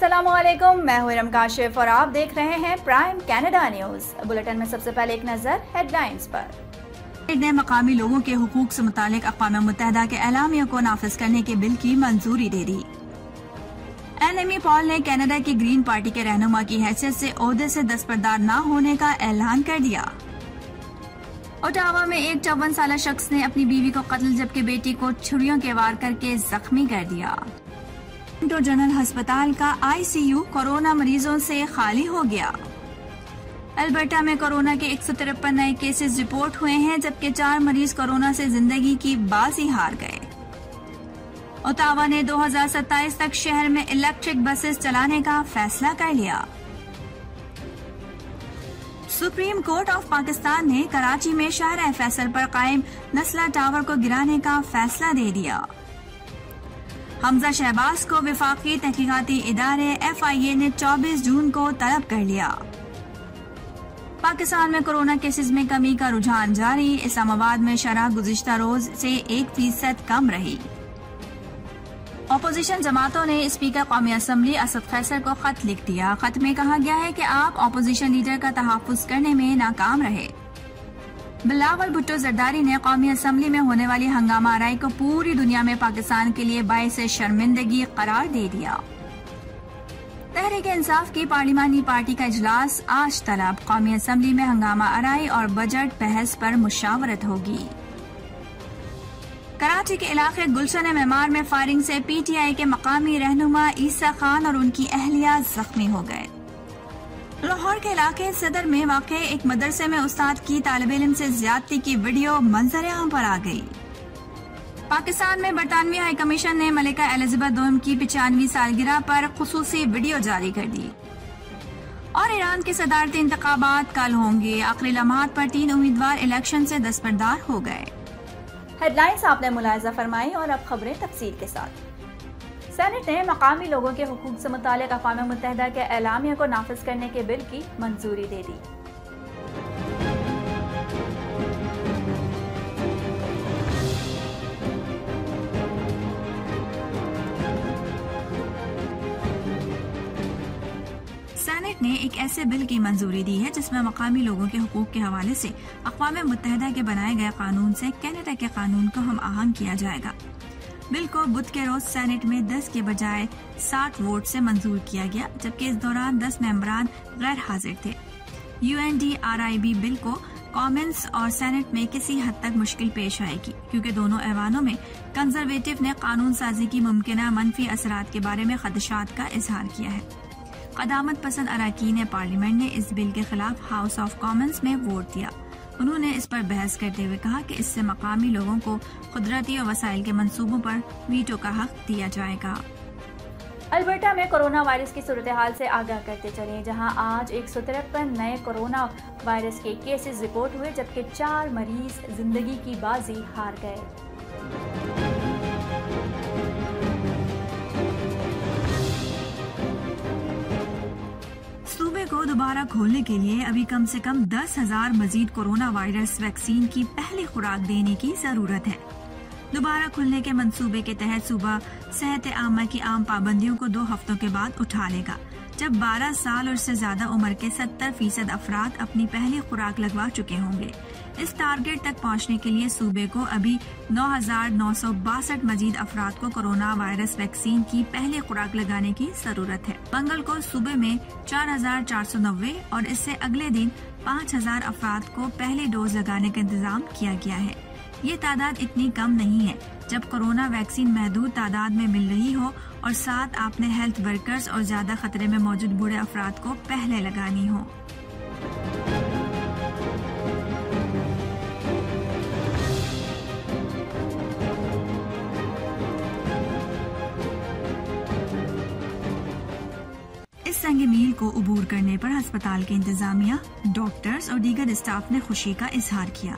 अस्सलामुअलैकुम, मैं हूं इरम काशिफ और आप देख रहे हैं प्राइम कनाडा न्यूज़। बुलेटिन में सबसे पहले एक नजर हेडलाइंस पर। ने मकामी लोगों के हुकूक से मुतालिक अक़वाम मुत्तहिदा के एलामिया को नाफिज करने के बिल की मंजूरी दे दी। एनेमी पॉल ने कनाडा की ग्रीन पार्टी के रहनुमा की हैसियत से ओहदे से दस्तबरदार न होने का ऐलान कर दिया। ओटावा में एक 54 साला शख्स ने अपनी बीवी को कत्ल जबकि बेटी को छुरियों के वार करके जख्मी कर दिया। टोरंटो जनरल अस्पताल का आईसीयू कोरोना मरीजों से खाली हो गया। अल्बर्टा में कोरोना के 153 नए केसेस रिपोर्ट हुए हैं जबकि 4 मरीज कोरोना से जिंदगी की बाजी हार गए। ओटावा ने 2027 तक शहर में इलेक्ट्रिक बसेस चलाने का फैसला कर लिया। सुप्रीम कोर्ट ऑफ पाकिस्तान ने कराची में शाहरा फैसल पर कायम नस्ला टावर को गिराने का फैसला दे दिया। हमजा शहबाज को विफाकी तहकीकाती इदारे FIA ने 24 जून को तलब कर लिया। पाकिस्तान में कोरोना केसेस में कमी का रुझान जारी। इस्लामाबाद में शरह गुज़िश्ता रोज से 1% कम रही। अपोजिशन जमातों ने स्पीकर कौमी असम्बली असद खैसर को खत लिख दिया। खत में कहा गया है कि आप अपोजिशन लीडर का तहफ़्फ़ुज़ करने में नाकाम रहे। बिलावल भुट्टो जरदारी ने कौमी असम्बली में होने वाली हंगामा आराई को पूरी दुनिया में पाकिस्तान के लिए बाइस शर्मिंदगी करार दे दिया। तहरीक इंसाफ की पार्लिमानी पार्टी का इजलास आज तलब। कौमी असम्बली में हंगामा आराई और बजट बहस पर मुशावरत होगी। कराची के इलाके गुलशन मेमार में फायरिंग से PTI के मकामी रहनुमा ईसा खान और उनकी अहलिया जख्मी हो गए। लाहौर के इलाके सदर में वाक़े एक मदरसे में उस्ताद की तालिब इल्म से ज्यादती की वीडियो मंजर-ए-आम पर आ गई। पाकिस्तान में बरतानवी हाई कमीशन ने मलिका एलिजाबेथ II की 95वीं सालगिरह पर खुसूसी वीडियो जारी कर दी। और ईरान के सदारती इंतखाबात कल होंगे। आखिरी लम्हात पर 3 उम्मीदवार इलेक्शन से दस्तबरदार हो गए। हेडलाइंस आपने मुलाहिजा फरमाई और अब खबरें तफसील के साथ। सेनेट ने मकामी लोगों के हुकूक से मुतालिक अक़वाम मुत्तहिदा के एलामिया को नाफिज करने के बिल की मंजूरी दे दी। सेनेट ने एक ऐसे बिल की मंजूरी दी है जिसमें मकामी लोगों के हुकूक के हवाले से अक़वाम मुत्तहिदा के बनाए गए कानून से कनाडा के कानून को हम आहंग किया जाएगा। बिल को बुध के रोज सेनेट में 10 के बजाय 60 वोट से मंजूर किया गया जबकि इस दौरान 10 मेंबरान गैर हाजिर थे। UNDRIB बिल को कॉमन्स और सेनेट में किसी हद तक मुश्किल पेश आएगी क्योंकि दोनों ऐवानों में कंजर्वेटिव ने कानून साजी की मुमकिना मनफी असरात के बारे में खदशात का इजहार किया है। क़दामत पसंद अरकान पार्लियामेंट ने इस बिल के खिलाफ हाउस ऑफ कॉमन्स में वोट दिया। उन्होंने इस पर बहस करते हुए कहा कि इससे मकामी लोगों को कुदरती और वसाइल के मंसूबों पर वीटो का हक दिया जाएगा। अल्बर्टा में कोरोना वायरस की सूरत हाल से आगाह करते चले, जहां आज 153 नए कोरोना वायरस के केसेस रिपोर्ट हुए जबकि 4 मरीज जिंदगी की बाजी हार गए। सूबे को दोबारा खोलने के लिए अभी कम से कम 10,000 मजीद कोरोना वायरस वैक्सीन की पहली खुराक देने की जरूरत है। दोबारा खुलने के मंसूबे के तहत सूबा सेहत आमा की आम पाबंदियों को 2 हफ्तों के बाद उठा लेगा जब 12 साल और उससे ज्यादा उम्र के 70% अफराद अपनी पहली खुराक लगवा चुके होंगे। इस टारगेट तक पहुंचने के लिए सूबे को अभी 9,962 मजीद अफराद को कोरोना वायरस वैक्सीन की पहली खुराक लगाने की जरूरत है। मंगल को सूबे में 4,490 और इससे अगले दिन 5,000 अफराद को पहली डोज लगाने का इंतजाम किया गया है। ये तादाद इतनी कम नहीं है जब कोरोना वैक्सीन महदूद तादाद में मिल रही हो और साथ आपने हेल्थ वर्कर्स और ज्यादा खतरे में मौजूद बूढ़े अफराद को पहले लगानी हो। इस संग मील को अबूर करने पर अस्पताल के इंतजामिया, डॉक्टर्स और दीगर स्टाफ ने खुशी का इजहार किया।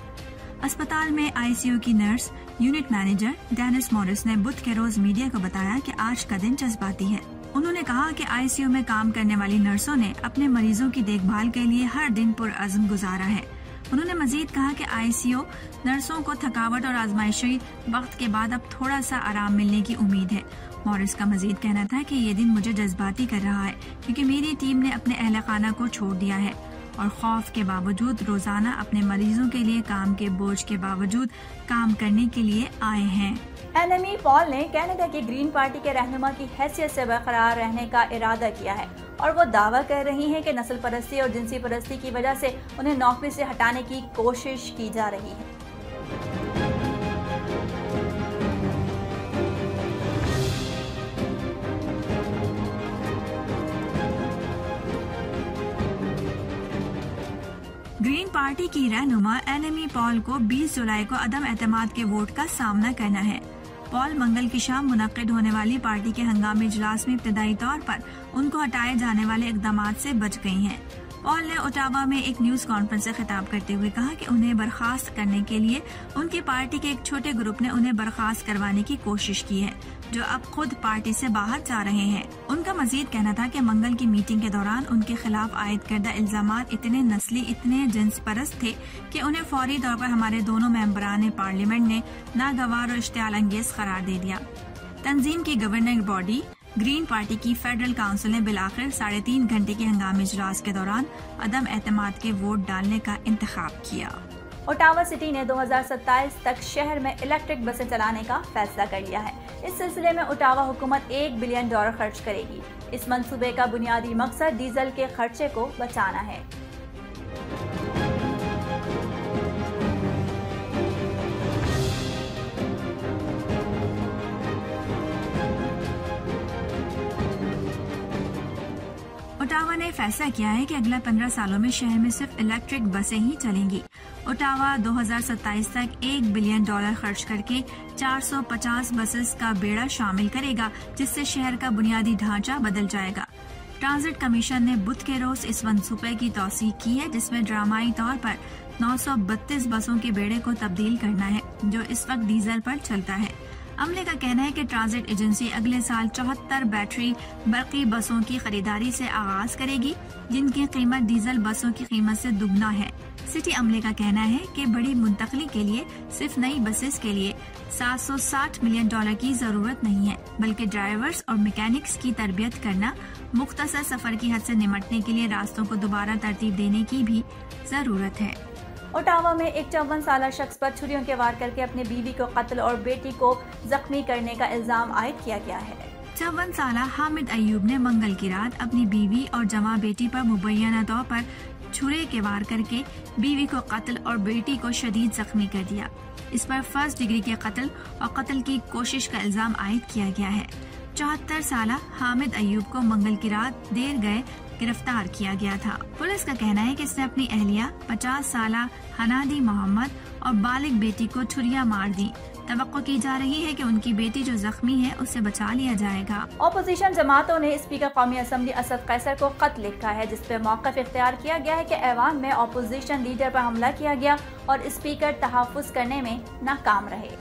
अस्पताल में ICU की nurse unit manager Dennis Morris ने बुध के रोज मीडिया को बताया कि आज का दिन जज्बाती है। उन्होंने कहा कि ICU में काम करने वाली नर्सों ने अपने मरीजों की देखभाल के लिए हर दिन पुरअज़्म गुजारा है। उन्होंने मजीद कहा कि ICU नर्सों को थकावट और आजमाइशी वक्त के बाद अब थोड़ा सा आराम मिलने की उम्मीद है। मॉरिस का मजीद कहना था कि ये दिन मुझे जज्बाती कर रहा है क्योंकि मेरी टीम ने अपने अहल खाना को छोड़ दिया है और खौफ के बावजूद रोजाना अपने मरीजों के लिए काम के बोझ के बावजूद काम करने के लिए आए हैं। एनेमी पॉल ने कनाडा की ग्रीन पार्टी के रहनुमा की हैसियत से बरकरार रहने का इरादा किया है और वो दावा कर रही हैं कि नस्ल परस्ती और जिनसी परस्ती की वजह से उन्हें नौकरी से हटाने की कोशिश की जा रही है। ग्रीन पार्टी की रहनुमा एनेमी पॉल को 20 जुलाई को अदम एतमाद के वोट का सामना करना है। पॉल मंगल की शाम मुनक्किद होने वाली पार्टी के हंगामी इजलास में इब्तदाई तौर पर उनको हटाए जाने वाले इकदाम से बच गई हैं। पॉल ने ओटावा में एक न्यूज कॉन्फ्रेंस से खिताब करते हुए कहा कि उन्हें बर्खास्त करने के लिए उनकी पार्टी के एक छोटे ग्रुप ने उन्हें बर्खास्त करवाने की कोशिश की है, जो अब खुद पार्टी से बाहर जा रहे हैं। उनका मजीद कहना था कि मंगल की मीटिंग के दौरान उनके खिलाफ आयद करदा इल्जामात इतने नस्ली, इतने जिन्स परस्त थे कि उन्हें फौरी तौर पर हमारे दोनों मेंबरान पार्लियामेंट ने नागवार और इश्तियाल अंगेज करार दे दिया। तंजीम की गवर्निंग बॉडी ग्रीन पार्टी की फेडरल काउंसिल ने बिलाखिर 3.5 घंटे के हंगामी इजलास के दौरान अदम एतमाद के वोट डालने का इंतखाब किया। ओटावा सिटी ने 2027 तक शहर में इलेक्ट्रिक बसें चलाने का फैसला कर लिया है। इस सिलसिले में ओटावा हुकूमत $1 बिलियन खर्च करेगी। इस मंसूबे का बुनियादी मकसद डीजल के खर्चे को बचाना है। ओटावा ने फैसला किया है कि अगला 15 सालों में शहर में सिर्फ इलेक्ट्रिक बसें ही चलेंगी। ओटावा 2027 तक $1 बिलियन खर्च करके 450 बसेस का बेड़ा शामिल करेगा, जिससे शहर का बुनियादी ढांचा बदल जाएगा। ट्रांजिट कमीशन ने बुध के रोज इस मंसूबे की तौसीक की है, जिसमें ड्रामाई तौर पर 932 बसों के बेड़े को तब्दील करना है, जो इस वक्त डीजल पर चलता है। अमले का कहना है कि ट्रांजिट एजेंसी अगले साल 74 बैटरी बरकी बसों की खरीदारी से आगाज करेगी, जिनकी कीमत डीजल बसों की कीमत से दुगना है। सिटी अमले का कहना है कि बड़ी मुंतकली के लिए सिर्फ नई बसेस के लिए $760 मिलियन की जरूरत नहीं है, बल्कि ड्राइवर्स और मैकेनिक्स की तरबियत करना, मुख्तसर सफर की हद से निमटने के लिए रास्तों को दोबारा तरतीब देने की भी जरूरत है। ओटावा में एक 54 साल शख्स पर छुरियों के वार करके अपनी बीवी को कत्ल और बेटी को जख्मी करने का इल्जाम आयद किया गया है। 54 साल हामिद अयूब ने मंगल की रात अपनी बीवी और जमा बेटी पर मुबैना तौर पर छुरे के वार करके बीवी को कत्ल और बेटी को शदीद जख्मी कर दिया। इस पर फर्स्ट डिग्री के कत्ल और कत्ल की कोशिश का इल्जाम आयद किया गया है। 74 साल हामिद अयूब को मंगल की रात देर गए गिरफ्तार किया गया था। पुलिस का कहना है कि इसने अपनी अहलिया 50 साल हनादी मोहम्मद और बालिग बेटी को छुरियां मार दी। तवक्को की जा रही है कि उनकी बेटी जो जख्मी है उसे बचा लिया जाएगा। ऑपोजिशन जमातों ने स्पीकर कौमी असम्बली असद कैसर को खत लिखा है, जिस पर मौक़िफ़ इख्तियार किया गया है कि ऐवान में ऑपोजिशन लीडर पर हमला किया गया और स्पीकर तहफ़्फ़ुज़ करने में नाकाम रहे।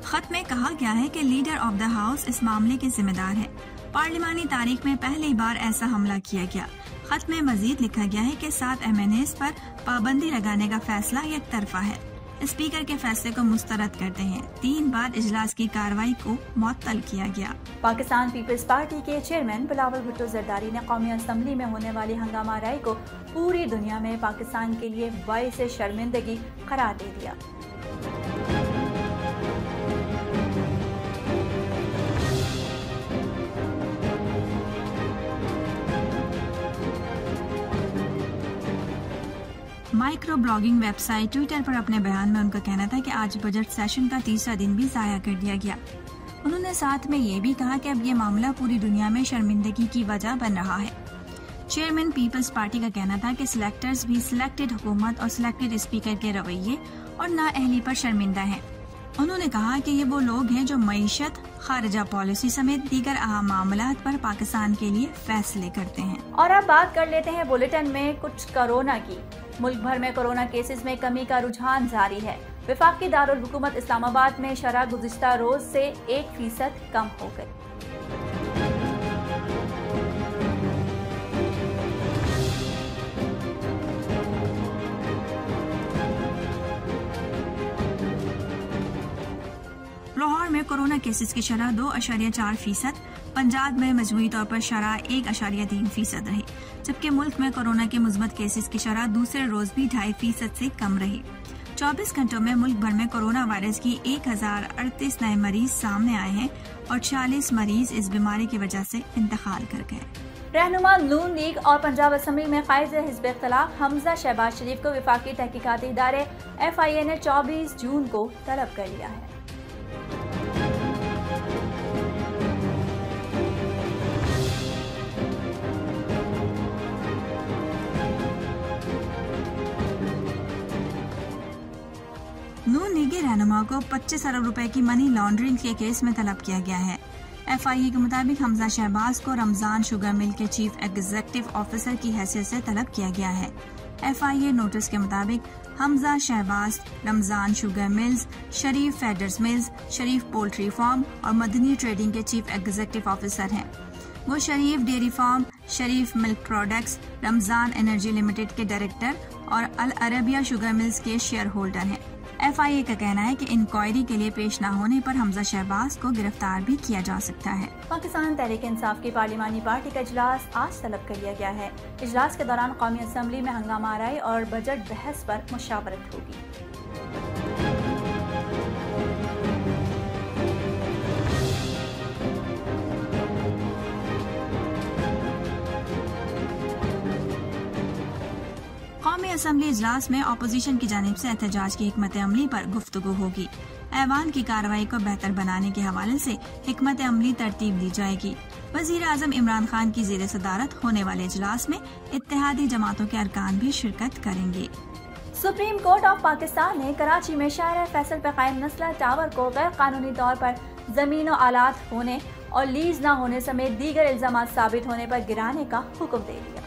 खत में कहा गया है कि लीडर ऑफ द हाउस इस मामले के जिम्मेदार है। पार्लिमानी तारीख में पहली बार ऐसा हमला किया गया। खत में मजीद लिखा गया है कि 7 MNAs पर पाबंदी लगाने का फैसला एक तरफा है। स्पीकर के फैसले को मुस्तरद करते हैं 3 बार इजलास की कार्रवाई को मुअत्तल किया गया। पाकिस्तान पीपल्स पार्टी के चेयरमैन बिलावल भुट्टो जरदारी ने कौमी असम्बली में होने वाली हंगामा राय को पूरी दुनिया में पाकिस्तान के लिए बाइस शर्मिंदगी करार दे दिया। माइक्रो ब्लॉगिंग वेबसाइट ट्विटर पर अपने बयान में उनका कहना था कि आज बजट सेशन का तीसरा दिन भी जाया कर दिया गया। उन्होंने साथ में ये भी कहा कि अब ये मामला पूरी दुनिया में शर्मिंदगी की वजह बन रहा है। चेयरमैन पीपल्स पार्टी का कहना था कि सिलेक्टर्स भी सिलेक्टेड हुकूमत और सिलेक्टेड स्पीकर के रवैये और नाअहली पर शर्मिंदा हैं। उन्होंने कहा कि ये वो लोग हैं जो मईशत, खारिजा पॉलिसी समेत दीगर अहम मामलात पर पाकिस्तान के लिए फैसले करते हैं। और अब बात कर लेते हैं बुलेटिन में कुछ कोरोना की। मुल्क भर में कोरोना केसेस में कमी का रुझान जारी है। वफाकी दारुल हुकूमत इस्लामाबाद में शरह गुज़िश्ता रोज से 1% कम हो गई। लाहौर में कोरोना केसेस की शरह 2.4%, पंजाब में मजमूई तौर पर शरह 1.3% रही, जबकि मुल्क में कोरोना के मुस्बत केसेस की शरह दूसरे रोज भी 2.5% से कम रही। 24 घंटों में मुल्क भर में कोरोना वायरस की 1038 नए मरीज सामने आए हैं और 46 मरीज इस बीमारी की वजह से इंतकाल कर गए। रहनुमा नून लीग और पंजाब असम्बली में कायद हिज़्ब इख्तिलाफ हमजा शहबाज शरीफ को वफाकी तहकीकाती इदारे FIA ने 24 जून को तलब कर लिया है। नून लीगी रहनुमा को 25 अरब रुपए की मनी लॉन्ड्रिंग के केस में तलब किया गया है। FIA के मुताबिक हमजा शहबाज को रमजान शुगर मिल के चीफ एग्जीक्यूटिव ऑफिसर की हैसियत से तलब किया गया है। FIA नोटिस के मुताबिक Hamza Shahbaz Ramzan sugar mills, Sharif feeders mills, Sharif poultry farm और मदनी ट्रेडिंग के चीफ एग्जीक्यूटिव ऑफिसर हैं। वो Sharif dairy farm, Sharif milk products, Ramzan energy limited के डायरेक्टर और अल अरबिया शुगर मिल्स के शेयर होल्डर हैं। FIA का कहना है कि इंक्वायरी के लिए पेश न होने पर हमजा शहबाज को गिरफ्तार भी किया जा सकता है। पाकिस्तान तहरीक इंसाफ की पार्लिमानी पार्टी का इजलास आज तलब कर लिया गया है। इजलास के दौरान कौमी असम्बली में हंगामा आराई और बजट बहस पर मुशावरत होगी। कौमी असम्बली इजलास में अपोजिशन की जानिब से एहतजाज की हिकमत अमली पर गुफ्तगू होगी। ऐवान की कार्रवाई को बेहतर बनाने के हवाले से हिकमत अमली तरतीब दी जाएगी। वजीर आजम इमरान खान की ज़ेर सदारत होने वाले इजलास में इत्तेहादी जमातों के अरकान भी शिरकत करेंगे। सुप्रीम कोर्ट ऑफ पाकिस्तान ने कराची में शाहर फैसल पर कायम नस्ला टावर को गैर कानूनी तौर पर जमीन और आलात होने और लीज न होने समेत दीगर इल्जाम साबित होने पर गिराने का हुक्म दे दिया।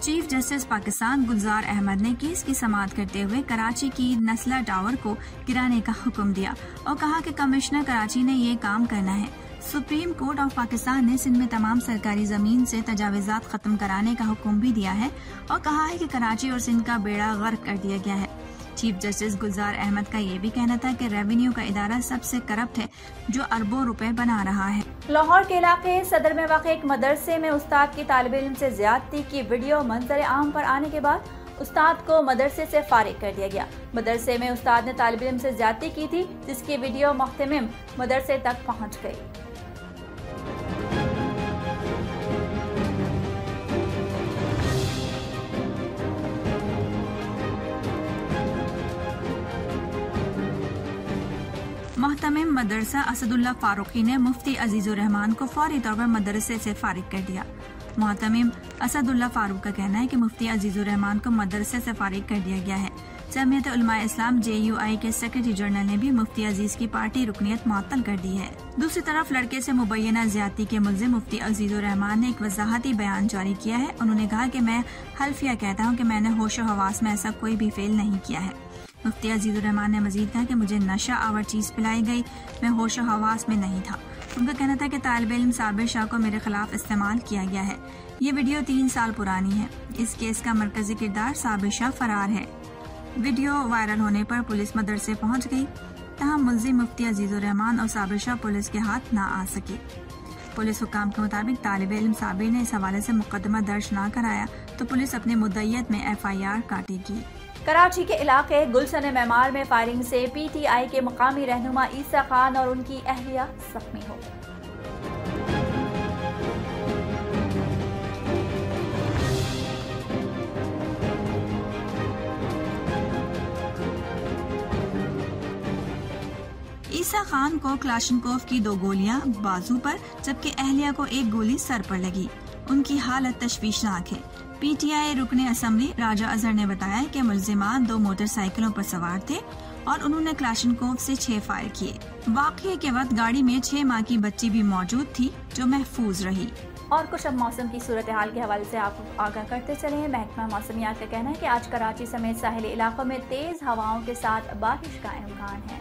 चीफ जस्टिस पाकिस्तान गुलजार अहमद ने केस की समाअत करते हुए कराची की नस्ला टावर को गिराने का हुक्म दिया और कहा कि कमिश्नर कराची ने ये काम करना है। सुप्रीम कोर्ट ऑफ पाकिस्तान ने सिंध में तमाम सरकारी जमीन से तजावीज़ात खत्म कराने का हुक्म भी दिया है और कहा है कि कराची और सिंध का बेड़ा गर्क कर दिया गया है। चीफ जस्टिस गुलजार अहमद का ये भी कहना था कि रेवेन्यू का इदारा सबसे करप्ट है जो अरबों रुपए बना रहा है। लाहौर के इलाके सदर में वाक़ एक मदरसे में उस्ताद की तालिब इल्म से ज्यादती की वीडियो मंजर आम पर आने के बाद उस्ताद को मदरसे से फारिग कर दिया गया। मदरसे में उस्ताद ने तालिब इल्म से ज्यादती की थी, जिसकी वीडियो मुख्तमिम मदरसे तक पहुँच गयी। मोहतमिम मदरसा असदुल्ला फारूकी ने मुफ्ती अजीजुर रहमान को फौरी तौर पर मदरसे से फारिग कर दिया। मोहतमिम असदुल्ला फारूक का कहना है कि मुफ्ती अजीजुर रहमान को मदरसे से फारिग कर दिया गया है। जमीयत उलमा इस्लाम JUI के सेक्रेटरी जनरल ने भी मुफ्ती अजीज की पार्टी रुकनियत मुअत्तल कर दी है। दूसरी तरफ लड़के से मुबैना ज्यादती के मुल्जिम मुफ्ती अजीजुर रहमान ने एक वजाहती बयान जारी किया है। उन्होंने कहा कि मैं हल्फिया कहता हूँ कि मैंने होशो हवास में ऐसा कोई भी फेल नहीं किया है। मुफ्ती अजीजुर रहमान ने मजीद कहा कि मुझे नशा आवर चीज पिलाई गई, मैं होशो हवास में नहीं था। उनका कहना था कि तालिब इल्म साबिर शाह को मेरे खिलाफ इस्तेमाल किया गया है। ये वीडियो 3 साल पुरानी है। इस केस का मरकजी किरदार साबिर शाह फरार है। वीडियो वायरल होने पर पुलिस मदरसे पहुंच गई, तहां मुल्जिम मुफ्ती अजीजुर रहमान और साबिर शाह पुलिस के हाथ न आ सके। पुलिस हुकाम के मुताबिक तालिब इल्म साबिर ने इस हवाले से मुकदमा दर्ज न कराया तो पुलिस अपनी मुद्दइयत में FIR काटेगी। कराची के इलाके गुलशन मेमार में फायरिंग से PTI के मकामी रहनुमा ईसा खान और उनकी अहलिया जख्मी हो गए। ईसा खान को क्लाशनकोव की 2 गोलियां बाजू पर जबकि अहलिया को 1 गोली सर पर लगी। उनकी हालत तशवीशनाक है। PTI रुकने असम्बली राजा अजहर ने बताया कि मुल्जिमान 2 मोटरसाइकिलों पर सवार थे और उन्होंने क्लाशनकोव से 6 फायर किए। वाक़ये के वक्त गाड़ी में 6 माह की बच्ची भी मौजूद थी जो महफूज रही। और कुछ अब मौसम की सूरत हाल के हवाले से आपको आगाह करते चले हैं। महकमा मौसमियात का कहना है कि आज कराची समेत साहिली इलाकों में तेज हवाओं के साथ बारिश का इम्कान है।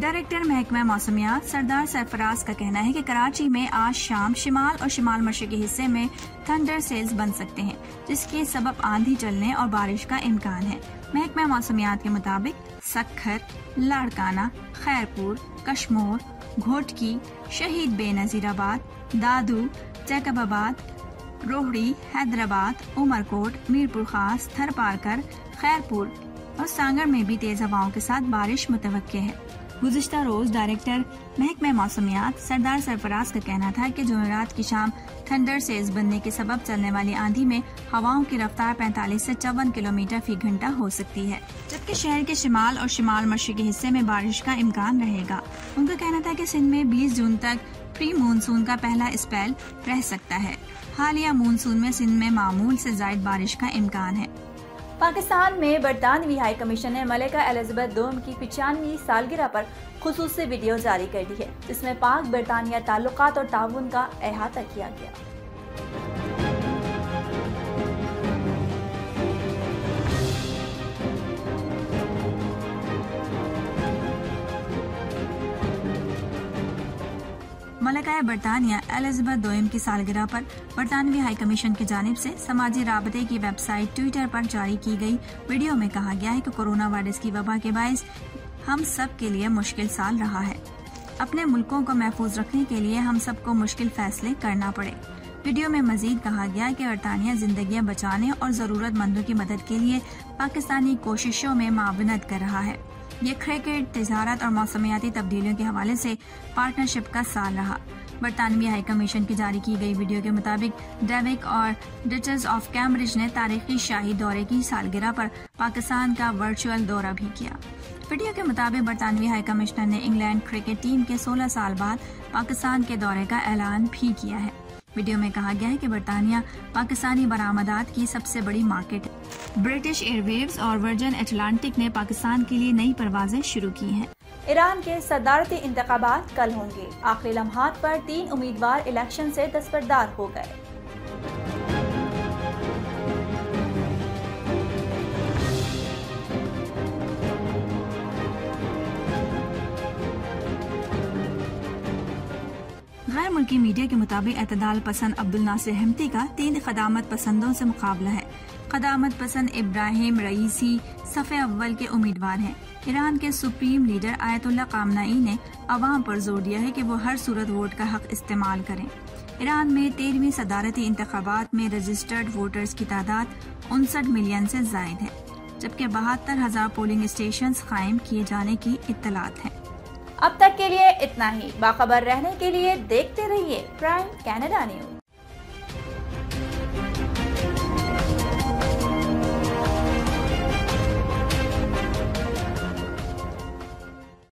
डायरेक्टर महकमा मौसमियात सरदार सरफराज का कहना है कि कराची में आज शाम शिमाल और शिमाल मशरकी हिस्से में थंडर सेल्स बन सकते हैं, जिसके सबब आंधी चलने और बारिश का इम्कान है। महकमा मौसमियात के मुताबिक सक्खर, लाड़काना, खैरपुर, कश्मोर, घोटकी, शहीद बेनजीराबाद, दादू, जैकबाबाद, रोहड़ी, हैदराबाद, उमरकोट, मीरपुर खास, थरपारकर, खैरपुर और सांगर में भी तेज हवाओं के साथ बारिश मुतवक्के है। गुज़िश्ता रोज डायरेक्टर महकमा मौसमियात सरदार सरफराज का कहना था कि जुमेरात की शाम थंडर सेल्स बनने के सबब चलने वाली आंधी में हवाओं की रफ्तार 45 से 54 किलोमीटर फी घंटा हो सकती है, जबकि शहर के शिमाल और शिमाल मशरकी हिस्से में बारिश का इम्कान रहेगा। उनका कहना था कि सिंध में 20 जून तक प्री मानसून का पहला स्पेल रह सकता है। हालिया मानसून में सिंध में मामूल से ज़ायद बारिश का इम्कान है। पाकिस्तान में बरतानवी हाई कमीशन ने मलिका एलिजाबेथ II की 95वीं सालगिरह पर खुसूसी वीडियो जारी कर दी है, जिसमें पाक बरतानिया ताल्लुकात और ताउन का अहाता किया गया। मलिका बरतानिया एलिजाबेथ II की सालगिरह पर बरतानवी हाई कमीशन की जानिब से समाजी राबते की वेबसाइट ट्विटर पर जारी की गई वीडियो में कहा गया है कि कोरोना वायरस की वबा के बायस हम सब के लिए मुश्किल साल रहा है। अपने मुल्कों को महफूज रखने के लिए हम सबको मुश्किल फैसले करना पड़े। वीडियो में मजीद कहा गया कि बरतानिया जिंदगियां बचाने और जरूरतमंदों की मदद के लिए पाकिस्तानी कोशिशों में मावनत कर रहा है। ये क्रिकेट, तजारत और मौसमियाती तब्दीलियों के हवाले से पार्टनरशिप का साल रहा। बरतानवी हाई कमीशन की जारी की गई वीडियो के मुताबिक डेविक और डचेस ऑफ कैम्ब्रिज ने तारीखी शाही दौरे की सालगिरह पर पाकिस्तान का वर्चुअल दौरा भी किया। वीडियो के मुताबिक बरतानवी हाई कमिश्नर ने इंग्लैंड क्रिकेट टीम के 16 साल बाद पाकिस्तान के दौरे का ऐलान भी किया है। वीडियो में कहा गया है कि बरतानिया पाकिस्तानी बरामदात की सबसे बड़ी मार्केट है। ब्रिटिश एयरवेव्स और वर्जिन अटलांटिक ने पाकिस्तान के लिए नई परवाजें शुरू की हैं। ईरान के सदारती इंतखाबात कल होंगे। आखिरी लम्हात पर 3 उम्मीदवार इलेक्शन से दस्तबरदार हो गए। गैर मुल्की मीडिया के मुताबिक एतदाल पसंद अब्दुल नासिर हिम्मती का 3 खदामत पसंदों से मुकाबला है। खदामत पसंद इब्राहिम रईसी सफ़े अव्वल के उम्मीदवार हैं। ईरान के सुप्रीम लीडर आयतुल्ला कामनाई ने अवाम पर जोर दिया है कि वो हर सूरत वोट का हक इस्तेमाल करें। ईरान में 13वीं सदारती इंतखाबात में रजिस्टर्ड वोटर्स की तादाद 59 मिलियन से जायद है, जबकि 72,000 पोलिंग स्टेशन कायम किए जाने की इत्तलात है। अब तक के लिए इतना ही। बाखबर रहने के लिए देखते रहिए प्राइम कनाडा न्यूज।